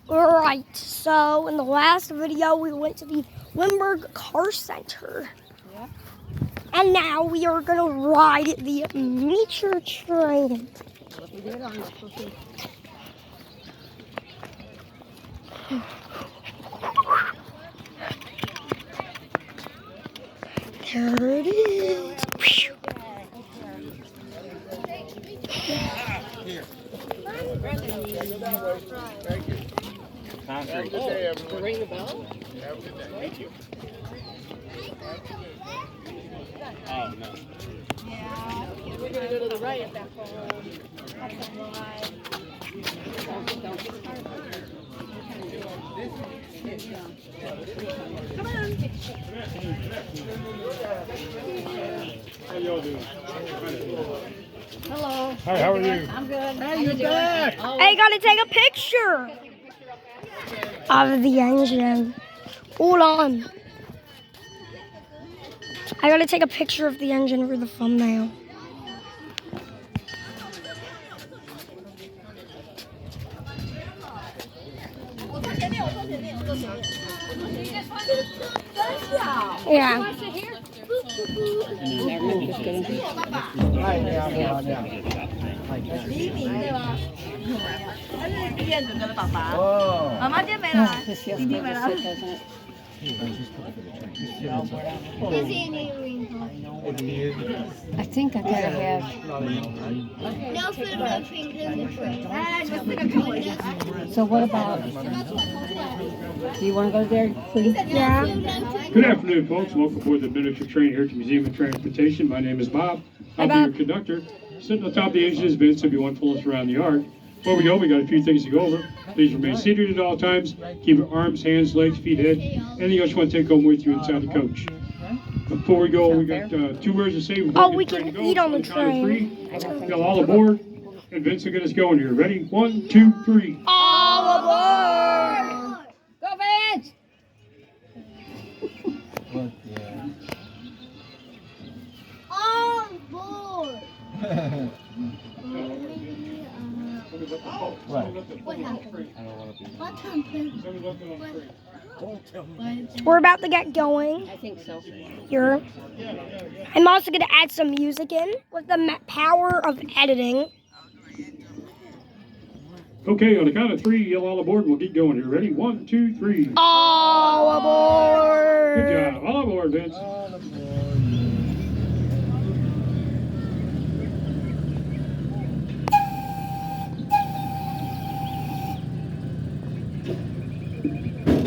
Alright, so in the last video we went to the Limburg Car Center. Yeah. And now we are going to ride the miniature train. What we did on the cookie. There it is. Thank you. Have a good day, everyone. Ring the bell? Have a good day. Thank you. Oh, no. Yeah. We're going to go to the right at that phone. Have some ride. Don't get started. Come on. How y'all doing? Hello. Hi, how are you? I'm good. Hey, you're back. I gotta take a picture of the engine. Hold on. I gotta take a picture of the engine for the thumbnail. Yeah. Oh. 妈妈今天没来，弟弟没来。 I think I gotta have. No food, no drink, no drink. So what about? Do you want to go there, please? Yeah. Good afternoon, folks. Welcome aboard the miniature train here at the Museum of Transportation. My name is Bob. I'll be your conductor. Sitting on top of the engine is Vince, if you want to pull us around the yard. Before we go, we got a few things to go over. Please remain seated at all times. Keep your arms, hands, legs, feet, head. Anything else you want to take home with you inside the coach. Before we go, we got 2 words to say. Oh, we can eat on the train. Go all aboard. And Vince will get us going here. Ready? 1, 2, 3. All aboard! Go, Vince! All aboard. What happened? What happened? We're about to get going I think so. here. I'm also going to add some music in with the power of editing. Okay, on the count of 3, yell all aboard, and we'll get going here. Ready? 1, 2, 3. All aboard! Good job. All aboard, Vince.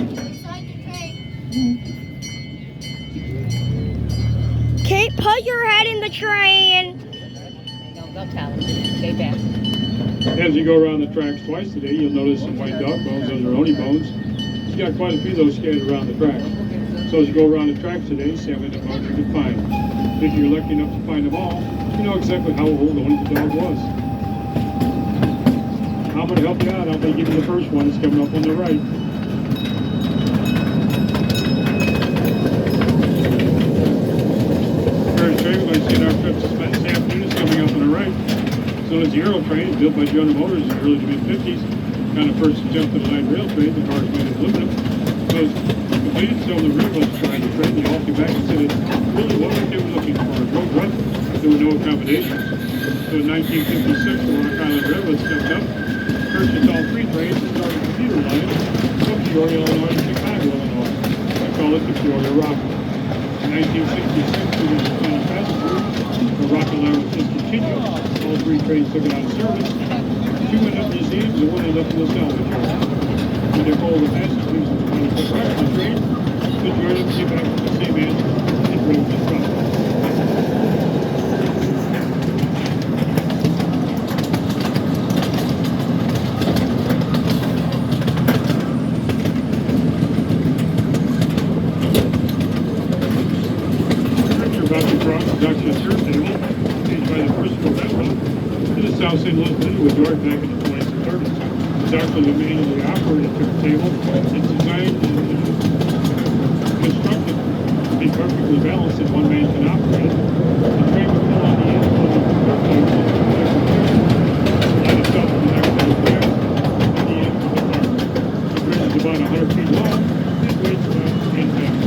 Inside the train. Kate, put your head in the train. Don't go tell him. Stay back. As you go around the tracks twice today, you'll notice some white dog bones. Those are Oni bones. You got quite a few of those scattered around the tracks. So as you go around the tracks today, see how many bones you can find. If you're lucky enough to find them all, you know exactly how old Oni the dog was. I'm going to help you out. I'm going to give you the first one. It's coming up on the right. First train, we're going to see in our trip this afternoon is coming up on the right. So it's the Aero train, built by General Motors in the early to mid-50s. Kind of first attempt at a light rail train. The car is made of aluminum. So it's completed, so the railroads tried the train. They all came back and said it really wasn't what they were looking for. It drove rough. There were no accommodations. So in 1956, the Rock Island Railroad stepped up, purchased all 3 trains and started the feeder line from Peoria, Illinois to Chicago, Illinois. They call it the Peoria Rocket. In 1966, we went to Planet Passenger. The Rocket line was discontinued. All 3 trains took it out of service. 2 went up museums and 1 ended up in the salvage yard. When they called the passengers and wanted to put back on the train, the majority of them came back with the same answer and drove the truck. About to cross the Dutch Surf Table, staged by the Bristol Railroad, to the South St. Louis Midway Yard back in the 20s and 30s. It's actually the manually operated turntable. It's designed and constructed to be perfectly balanced and one man can operate it. The train would pull on the end of the turntable and itself connect to the tracks at the end of the car. about 100 feet long and weighs about 10 pounds.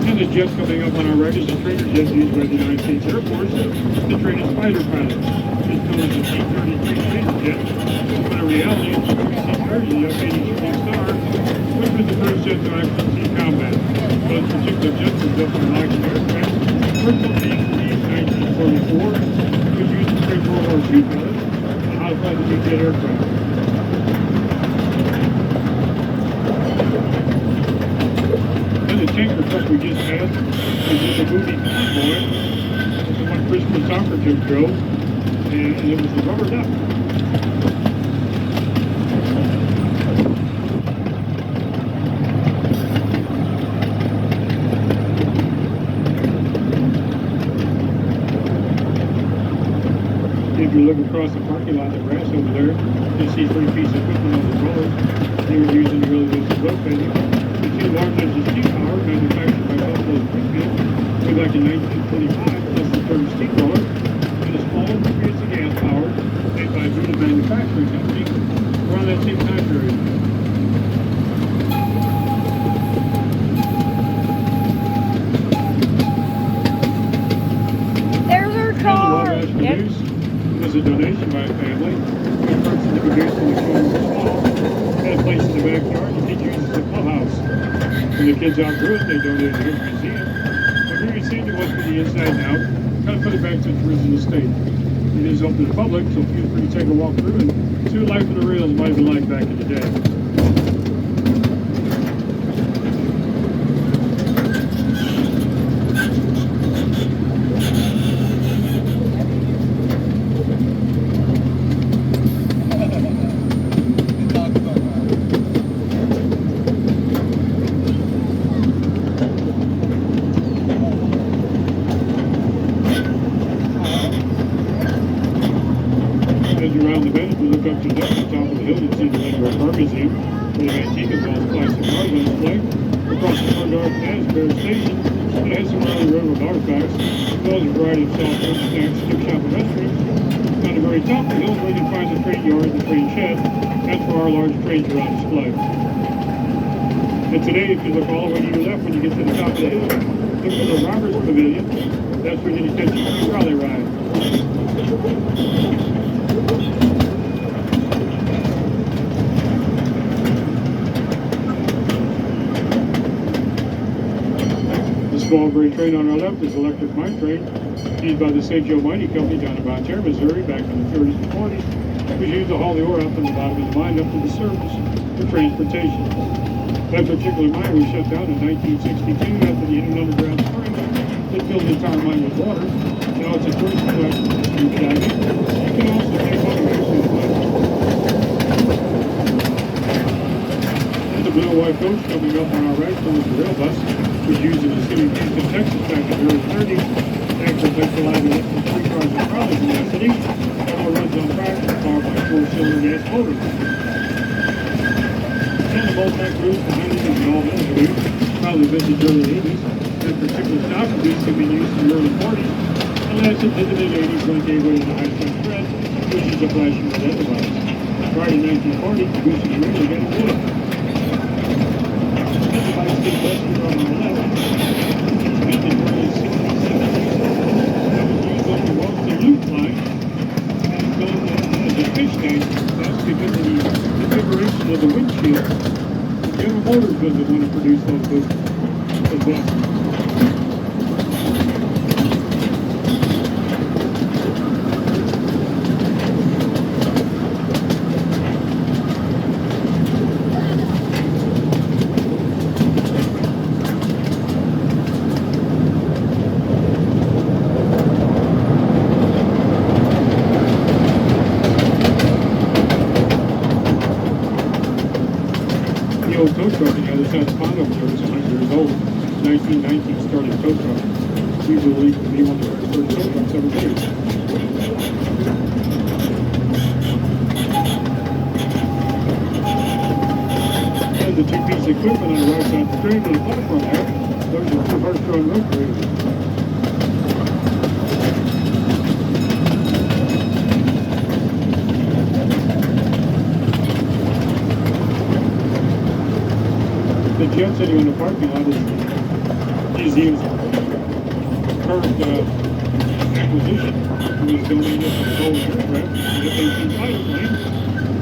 And the jet coming up on our right is a trainer jet used by the United States Air Force to train its fighter pilots. This known as the C-33 Trainer Jet, but in reality it's the C-30, the F-80 Shooting Star, which was the first jet to actually see combat. Those particular jets were built from Lockheed aircraft, originally being in 1944, was used to train World War II pilots on how to fly the new jet aircraft. And the tanker truck we just passed was in the movie Convoy. It's the one Christmas soccer Jim drove, and it was the rubber duck. If you look across the parking lot, the grass over there, you see 3 pieces of equipment on the rollers. They were used in the early days of road bending. The 2 large engine steam power manufactured by Buffalo Springfield way back in 1925, plus the third steam roller, and a small piece of gas power made by Buda Manufacturing Company around that same time period. There's our car. Yep. Was a donation by a family. The parts of the caboose when the children were small had a place in the backyard the kids used as a clubhouse. When the kids outgrew it, they donated it to the museum. But we received it from the inside and out, kind of put it back to its original state. It is open to the public, so feel free to take a walk through and see what life on the rails might have been like back in the day. As you round the bend, you look up to the top of the hill, you see the Lindbergh Car Museum, where the antique and all the plastic cars on display. Across the front yard is Bear Station, and it has some early railroad artifacts, as well as a variety of soft food snacks, gift shop, and restrooms. On the very top of the hill, where you can find the train yard and the train shed, that's where our large trains are on display. And today, if you look all the way to your left when you get to the top of the hill, look for the Robbers Pavilion. That's where you're going to catch your trolley ride. The small gray train on our left is electric mine train, used by the St. Joe Mining Company down in Bonne Terre, Missouri, back in the 30s and 40s. It was used to haul the ore out from the bottom of the mine up to the surface for transportation. That particular mine was shut down in 1962 after the underground spring that filled the entire mine with water. Now it's a tourist attraction for scuba diving. You can also take photographs of the mine. And the blue and white coach coming up on our right towards the rail bus was used in the city of Houston, Texas back in the early 30s. Actually, takes a lot of electric streetcars and trolleys in that city. All runs on tracks powered by 4-cylinder gas motors. And the Voltec crews behind it is an all-metal crew, probably vintage early 80s. That particular stock crews can be used in the early 40s, and lasted into the mid-80s when it gave way to the high-strength thread, which is a flashing red device. Prior to 1940, the goose is really getting wood. This device gets rescued on the left. It's vintage early 60s, 70s. That was used on the Walton Loop line, and it's known as a fish tank. That's because of the configuration of the windshield. General Motors was the one that produced those buses as well. The old tow truck on the other side of the pond over there was 100 years old. 1919 started tow truck. We believe to be one of the first tow trucks ever made. And the 2 pieces of equipment on the right side of the train on the platform there, those are 2 horse-drawn road graders. jet sitting on the parking lot is museum's current acquisition. It was donated from Boeing Aircraft, the F-18 fighter plane.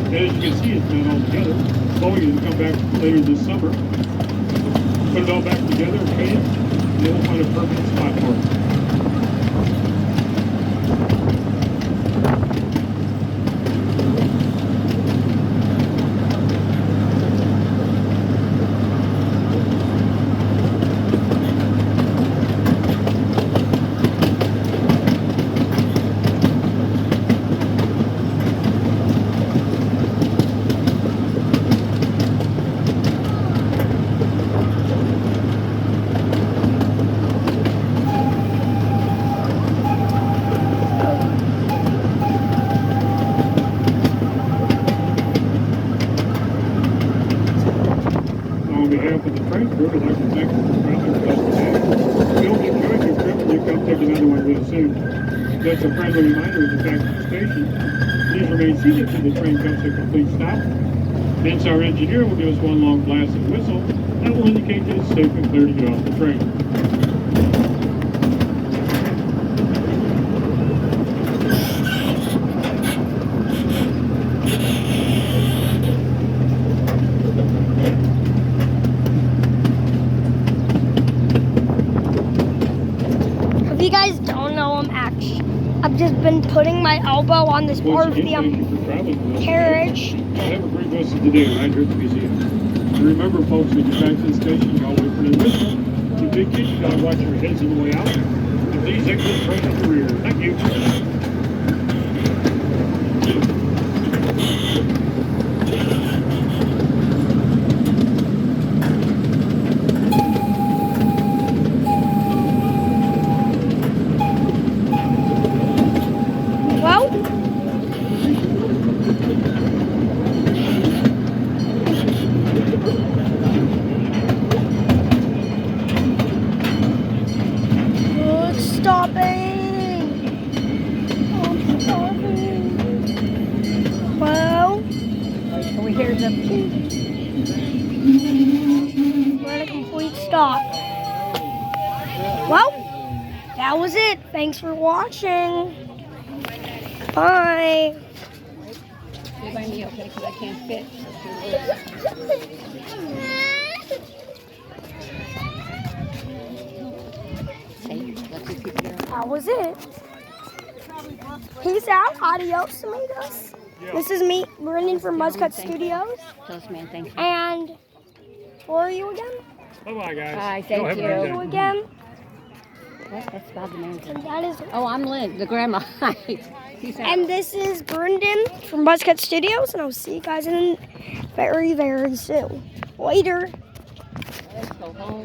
And as you can see, it's not all together. Boeing is going to come back later this summer, put it all back together, paint it, and then we'll find a permanent spot for it. On behalf of the train crew, I'd like to thank you for traveling with us today. We hope you enjoyed your trip and you come take another one real soon. Just a friendly reminder of the fact of the station. Please remain seated till the train comes to a complete stop. Hence, our engineer will give us one long blast and whistle that will indicate that it's safe and clear to get off the train. If you guys don't know, I've just been putting my elbow on this part Once of the again, thank you for traveling with us. carriage. Have a great rest of the day right here at the museum. And remember, folks, when you're back to the station, you all wait for the whistle. You big kids, you gotta watch your heads on the way out. And please exit right at the rear. Thank you. Well, it's stopping. Oh, it's stopping. Well, So we hear the we're at a complete stop. Well, that was it. Thanks for watching. Bye. Stay by me, okay? Because I can't fit. Say, let's just keep it That was it. Peace out. Adios, amigos. This is me, Brendan from Buzzcut Studios. Tell us, man, thank you. And who are you again? Bye-bye, guys. Bye, thank Have a you. great day. You again? What? That's about the name. And that is. Oh, I'm Lynn, the grandma. Peace out. And this is Brendan from Buzzcut Studios, and I'll see you guys in very, very soon. Later. Let's go home.